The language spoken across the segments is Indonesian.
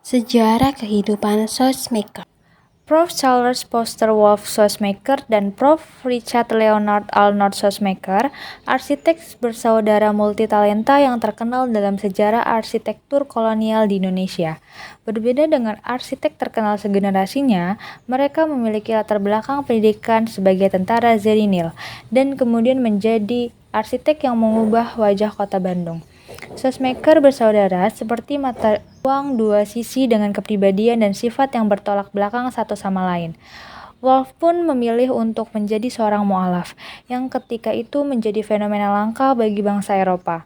Sejarah kehidupan Sosmaker. Prof. Charles Foster Wolff Sosmaker dan Prof. Richard Leonard Arnold Sosmaker, arsitek bersaudara multitalenta yang terkenal dalam sejarah arsitektur kolonial di Indonesia. Berbeda dengan arsitek terkenal segenerasinya, mereka memiliki latar belakang pendidikan sebagai tentara Zerinil dan kemudian menjadi arsitek yang mengubah wajah kota Bandung. Sosmaker bersaudara seperti mata uang dua sisi dengan kepribadian dan sifat yang bertolak belakang satu sama lain. Wolff pun memilih untuk menjadi seorang mu'alaf, yang ketika itu menjadi fenomena langka bagi bangsa Eropa.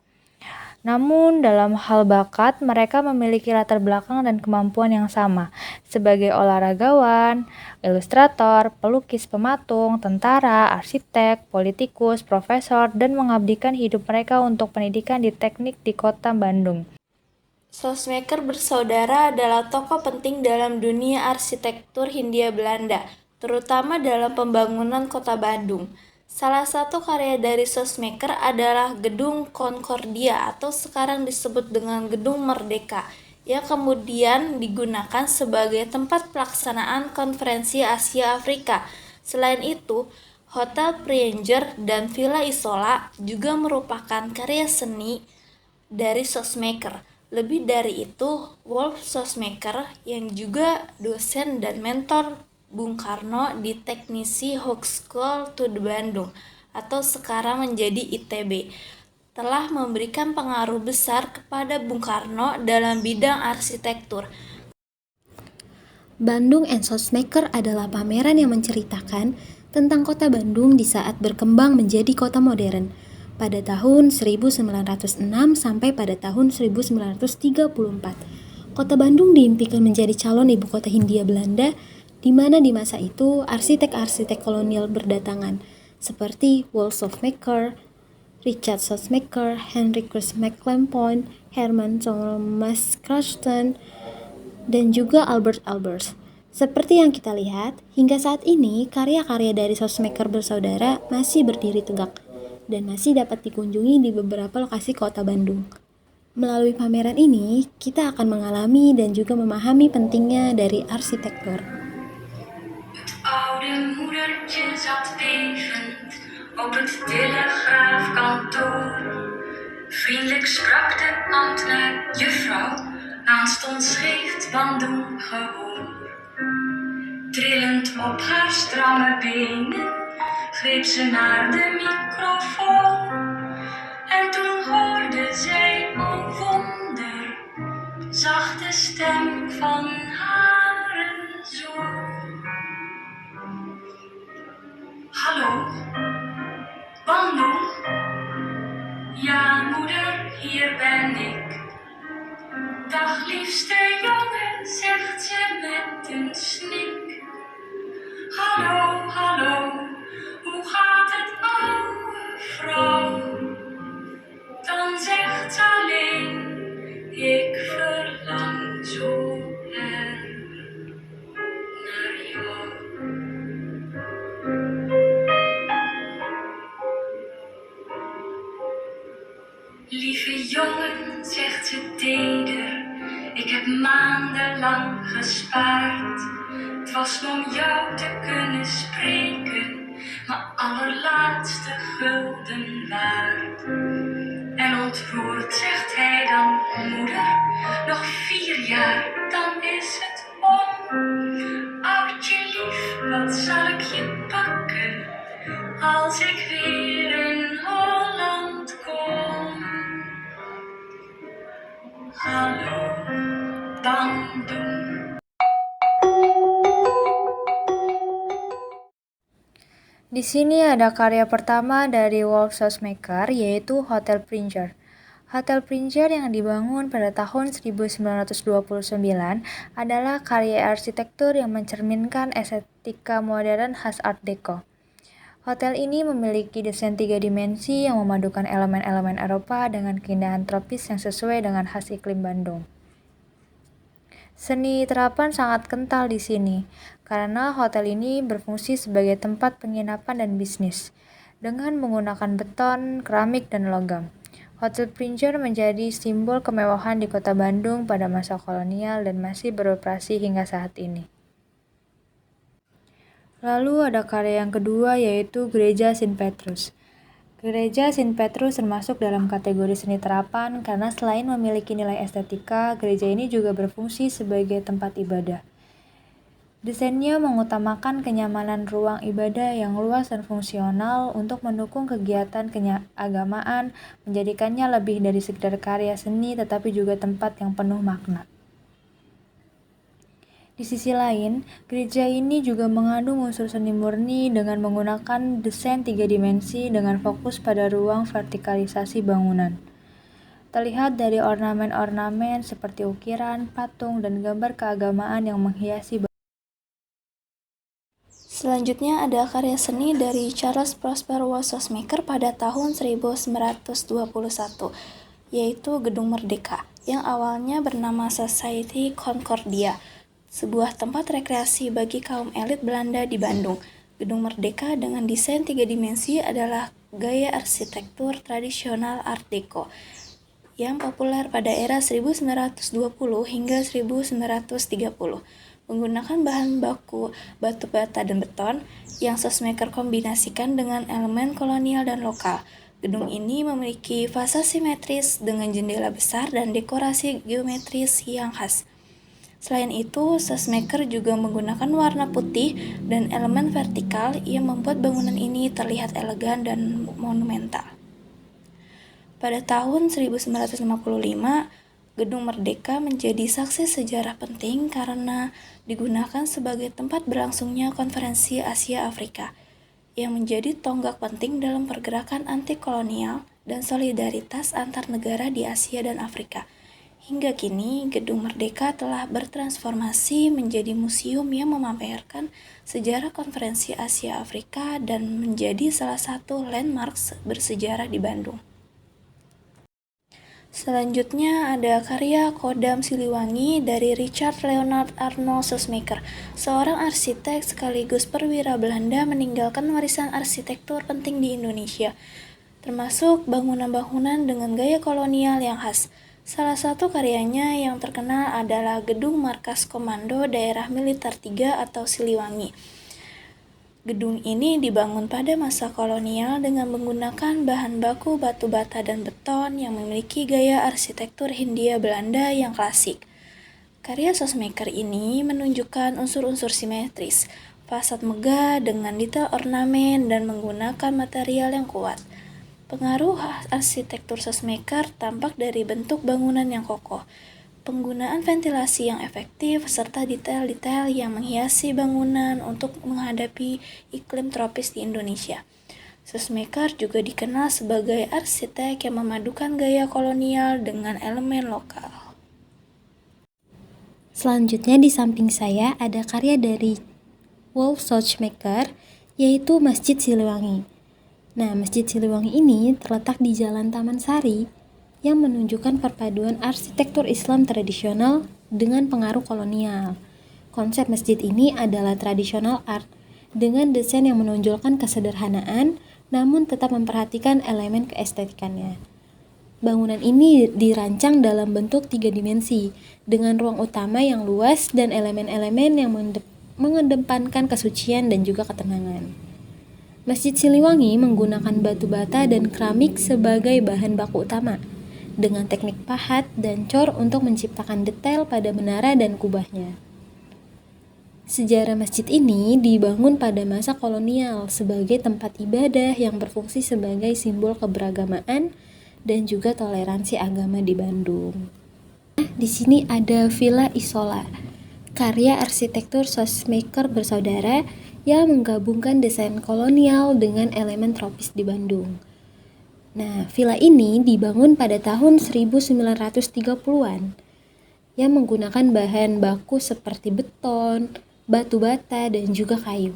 Namun, dalam hal bakat, mereka memiliki latar belakang dan kemampuan yang sama, sebagai olahragawan, ilustrator, pelukis pematung, tentara, arsitek, politikus, profesor, dan mengabdikan hidup mereka untuk pendidikan di teknik di kota Bandung. Sosmaker bersaudara adalah tokoh penting dalam dunia arsitektur Hindia Belanda, terutama dalam pembangunan kota Bandung. Salah satu karya dari Sosmaker adalah Gedung Concordia atau sekarang disebut dengan Gedung Merdeka, yang kemudian digunakan sebagai tempat pelaksanaan konferensi Asia Afrika. Selain itu, Hotel Pranger dan Villa Isola juga merupakan karya seni dari Sosmaker. Lebih dari itu, Wolff Sosmaker yang juga dosen dan mentor Bung Karno di Teknisi Hogeschool to Bandung atau sekarang menjadi ITB, telah memberikan pengaruh besar kepada Bung Karno dalam bidang arsitektur. Bandung and Sosmaker adalah pameran yang menceritakan tentang kota Bandung di saat berkembang menjadi kota modern pada tahun 1906 sampai pada tahun 1934. Kota Bandung diimpikan menjadi calon ibu kota Hindia Belanda, di mana di masa itu arsitek-arsitek kolonial berdatangan seperti Wolff Sosmaker, Richard Sosmaker, Hendrikus McLampont, Herman Thomas Crafton, dan juga Albert Albers. Seperti yang kita lihat, hingga saat ini karya-karya dari Sosmaker bersaudara masih berdiri tegak dan masih dapat dikunjungi di beberapa lokasi kota Bandung. Melalui pameran ini, kita akan mengalami dan juga memahami pentingnya dari arsitektur. Oude moedertje zat bevend op het telegraafkantoor. Vriendelijk sprak de ambtenaar, juffrouw, aanstonds heeft Bandung gehoor. Trillend op haar stramme benen greep ze naar de microfoon. En toen hoorde zij, oh wonder, zachte stem van haar zoon. Hallo, Bandung? Ja, moeder, hier ben ik. Dag liefste jongen, zegt ze met een snik. Hallo, hallo, hoe gaat het, oude vrouw? Dan zegt ze alleen, ik verlang zo erg naar jou. Lieve jongen, zegt ze teder, ik heb maandenlang gespaard. Het was om jou te kunnen spreken, mijn allerlaatste gulden waard. En ontroerd zegt hij dan, moeder, nog 4 jaar, dan is het om. Oudje lief, wat zal ik je pakken, als ik weer in Holland kom? Hallo, Bandung. Di sini ada karya pertama dari Wolff Sosmaker, yaitu Hotel Pranger. Hotel Pranger yang dibangun pada tahun 1929 adalah karya arsitektur yang mencerminkan estetika modern khas Art Deco. Hotel ini memiliki desain 3 dimensi yang memadukan elemen-elemen Eropa dengan keindahan tropis yang sesuai dengan khas iklim Bandung. Seni terapan sangat kental di sini, karena hotel ini berfungsi sebagai tempat penginapan dan bisnis, dengan menggunakan beton, keramik, dan logam. Hotel Princer menjadi simbol kemewahan di kota Bandung pada masa kolonial dan masih beroperasi hingga saat ini. Lalu ada karya yang kedua yaitu Gereja Saint Petrus. Gereja Saint Petrus termasuk dalam kategori seni terapan karena selain memiliki nilai estetika, gereja ini juga berfungsi sebagai tempat ibadah. Desainnya mengutamakan kenyamanan ruang ibadah yang luas dan fungsional untuk mendukung kegiatan keagamaan, menjadikannya lebih dari sekedar karya seni tetapi juga tempat yang penuh makna. Di sisi lain, gereja ini juga mengandung unsur seni murni dengan menggunakan desain 3 dimensi dengan fokus pada ruang vertikalisasi bangunan. Terlihat dari ornamen-ornamen seperti ukiran, patung, dan gambar keagamaan yang menghiasi bangunan. Selanjutnya ada karya seni dari Charles Prosper Wolff Sosmaker pada tahun 1921, yaitu Gedung Merdeka, yang awalnya bernama Society Concordia, sebuah tempat rekreasi bagi kaum elit Belanda di Bandung. Gedung Merdeka dengan desain 3 dimensi adalah gaya arsitektur tradisional Art Deco yang populer pada era 1920 hingga 1930. Menggunakan bahan baku batu bata dan beton yang Sosmaker kombinasikan dengan elemen kolonial dan lokal. Gedung ini memiliki fasad simetris dengan jendela besar dan dekorasi geometris yang khas. Selain itu, Sosmaker juga menggunakan warna putih dan elemen vertikal yang membuat bangunan ini terlihat elegan dan monumental. Pada tahun 1955, Gedung Merdeka menjadi saksi sejarah penting karena digunakan sebagai tempat berlangsungnya Konferensi Asia Afrika, yang menjadi tonggak penting dalam pergerakan anti-kolonial dan solidaritas antar negara di Asia dan Afrika. Hingga kini, Gedung Merdeka telah bertransformasi menjadi museum yang memamerkan sejarah Konferensi Asia Afrika dan menjadi salah satu landmark bersejarah di Bandung. Selanjutnya ada karya Kodam Siliwangi dari Richard Leonard Arnold Sosmaker, seorang arsitek sekaligus perwira Belanda meninggalkan warisan arsitektur penting di Indonesia, termasuk bangunan-bangunan dengan gaya kolonial yang khas. Salah satu karyanya yang terkenal adalah Gedung Markas Komando Daerah Militer 3 atau Siliwangi. Gedung ini dibangun pada masa kolonial dengan menggunakan bahan baku batu bata dan beton yang memiliki gaya arsitektur Hindia Belanda yang klasik. Karya Sosmaker ini menunjukkan unsur-unsur simetris, fasad megah dengan detail ornamen dan menggunakan material yang kuat. Pengaruh arsitektur Sosmaker tampak dari bentuk bangunan yang kokoh, penggunaan ventilasi yang efektif, serta detail-detail yang menghiasi bangunan untuk menghadapi iklim tropis di Indonesia. Sosmaker juga dikenal sebagai arsitek yang memadukan gaya kolonial dengan elemen lokal. Selanjutnya di samping saya ada karya dari Wolff Sosmaker, yaitu Masjid Siliwangi. Nah, Masjid Siliwangi ini terletak di Jalan Taman Sari, yang menunjukkan perpaduan arsitektur Islam tradisional dengan pengaruh kolonial. Konsep masjid ini adalah tradisional art dengan desain yang menonjolkan kesederhanaan namun tetap memperhatikan elemen keestetikannya. Bangunan ini dirancang dalam bentuk 3 dimensi dengan ruang utama yang luas dan elemen-elemen yang mengedepankan kesucian dan juga ketenangan. Masjid Siliwangi menggunakan batu bata dan keramik sebagai bahan baku utama, dengan teknik pahat dan cor untuk menciptakan detail pada menara dan kubahnya. Sejarah masjid ini dibangun pada masa kolonial sebagai tempat ibadah yang berfungsi sebagai simbol keberagamaan dan juga toleransi agama di Bandung. Di sini ada Villa Isola, karya arsitektur Sosmaker bersaudara yang menggabungkan desain kolonial dengan elemen tropis di Bandung. Nah, villa ini dibangun pada tahun 1930-an yang menggunakan bahan baku seperti beton, batu bata, dan juga kayu.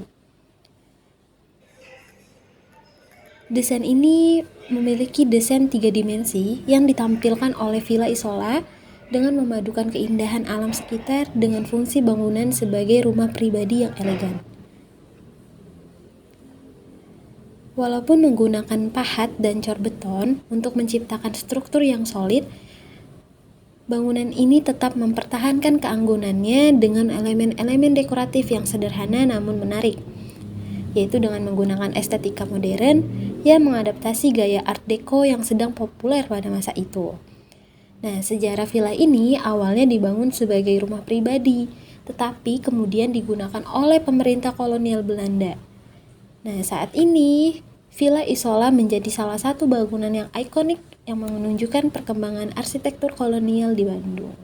Desain ini memiliki desain 3 dimensi yang ditampilkan oleh Villa Isola dengan memadukan keindahan alam sekitar dengan fungsi bangunan sebagai rumah pribadi yang elegan. Walaupun menggunakan pahat dan cor beton untuk menciptakan struktur yang solid, bangunan ini tetap mempertahankan keanggunannya dengan elemen-elemen dekoratif yang sederhana namun menarik, yaitu dengan menggunakan estetika modern yang mengadaptasi gaya Art Deco yang sedang populer pada masa itu. Nah, sejarah villa ini awalnya dibangun sebagai rumah pribadi, tetapi kemudian digunakan oleh pemerintah kolonial Belanda. Nah, saat ini Villa Isola menjadi salah satu bangunan yang ikonik yang menunjukkan perkembangan arsitektur kolonial di Bandung.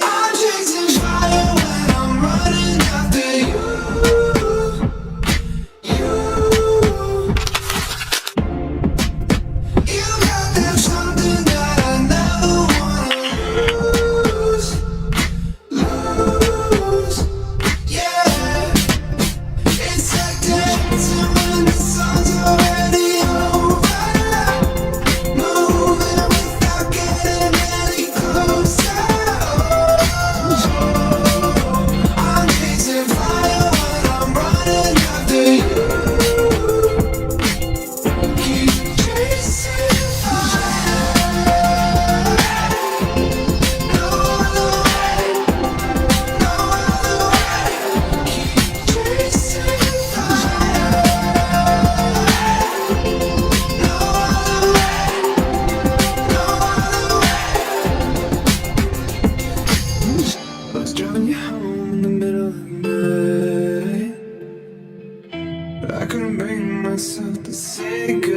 I'm chasing fire when I'm running after you. You got that something that I never wanna lose. Yeah, it's like dancing when the sun's already over. Moving without getting any closer. I'm chasing fire when I'm running after you. Keep chasing fire. No other way, no other way. Keep chasing fire. No other way. I was driving you home in the middle of the night, but I couldn't bring myself to say goodbye.